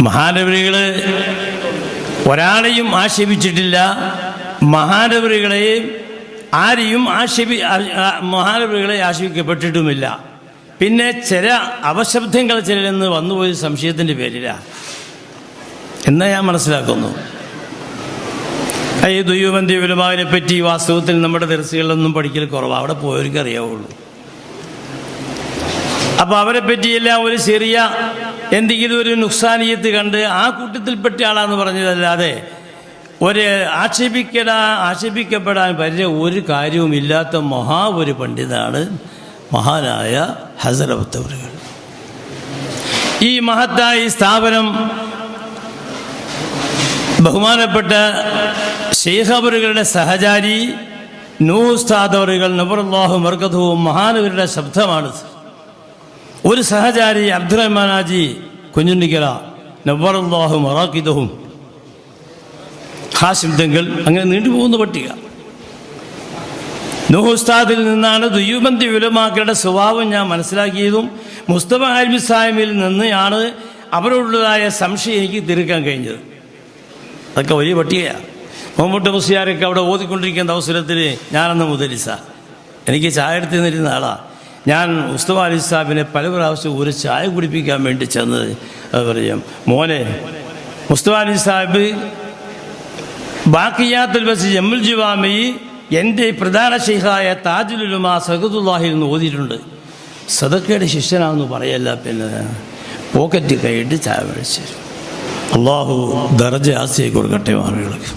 മഹാനവരികൾ ഒരാളെയും ആക്ഷേപിച്ചിട്ടില്ല, മഹാനവരികളെയും ആരെയും മഹാനവരികളെ ആക്ഷേപിക്കപ്പെട്ടിട്ടുമില്ല. പിന്നെ ചില അപശബ്ദങ്ങൾ ചിലരെന്ന് വന്നുപോയ സംശയത്തിൻ്റെ പേരിലാണ് എന്നാ ഞാൻ മനസ്സിലാക്കുന്നു. ഈ ദുയ്യൂബന്തി ഉലമാവിനെ പറ്റി വാസ്തവത്തിൽ നമ്മുടെ ദർസുകളിലൊന്നും പഠിക്കൽ കുറവാണ്, അവിടെ പോയവർക്ക് അറിയാവുള്ളൂ. അപ്പോൾ അവരെ പറ്റിയെല്ലാം ഒരു ചെറിയ എന്തെങ്കിലും ഒരു നുക്സാനിയത്ത് കണ്ട് ആ കൂട്ടത്തിൽപ്പെട്ട ആളാന്ന് പറഞ്ഞതല്ലാതെ ഒരു ആക്ഷേപിക്കപ്പെടാൻ വലിയ ഒരു കാര്യവുമില്ലാത്ത ഒരു പണ്ഡിതനാണ് മഹാനായ ഹസരത്ത് അവറുകൾ. ഈ മഹത്തായ സ്ഥാപനം ബഹുമാനപ്പെട്ട ശൈഖ് അവറുകളുടെ സഹചാരി നൂഹ് ഉസ്താദ് അവറുകൾ നബറല്ലാഹു മർകദഹു മഹാനവരുടെ ശബ്ദമാണ്. ഒരു സഹചാരി അബ്ദുറഹ്മാൻ ഹാജി കുഞ്ഞുണ്ണിക്കര നവ്വറല്ലാഹു മറാഖിദഹും, ഹാശിം തങ്ങൾ, അങ്ങനെ നീണ്ടുപോകുന്ന പട്ടിക. നൂഹ് ഉസ്താദിൽ നിന്നാണ് ദുയ്യൂബന്തി ഉലമാക്കളുടെ സ്വഭാവം ഞാൻ മനസ്സിലാക്കിയതും മുസ്തഫ ആൽമി സാഹിബിൽ നിന്നാണ് അവരോടുള്ളതായ സംശയം എനിക്ക് തീർക്കാൻ കഴിഞ്ഞത്. അതൊക്കെ വലിയ പട്ടികയാണ്. മുഹമ്മദ് മുസ്ലിയാരൊക്കെ അവിടെ ഓതിക്കൊണ്ടിരിക്കുന്ന അവസരത്തിൽ ഞാനന്ന് മുദരിസ, എനിക്ക് ചായ എടുത്ത് നിന്നിരുന്ന ആളാണ്. ഞാൻ മുസ്തഫ അലി സാഹിബിനെ പല പ്രാവശ്യം ഒരു ചായ കുടിപ്പിക്കാൻ വേണ്ടി ചെന്നത്. അത് പറയാം, മോനെ മുസ്തഫ അലി സാഹിബ് ബാക്കിയാത്തുൽ ബസ് ജമ്മുൽ ജുവാമി എൻ്റെ പ്രധാന ശൈഖായ താജുൽ ഉലമാ സഖതുല്ലാഹിൽ നിന്ന് ഓതിയിട്ടുണ്ട്. സദക്കയുടെ ശിഷ്യനാണെന്ന് പറയല്ല, പിന്നെ പോക്കറ്റ് കൈയിട്ട് ചായ മേടിച്ചു. അള്ളാഹു ദർജ ആസിയായി കൊടുക്കട്ടെ ആളുകൾക്ക്.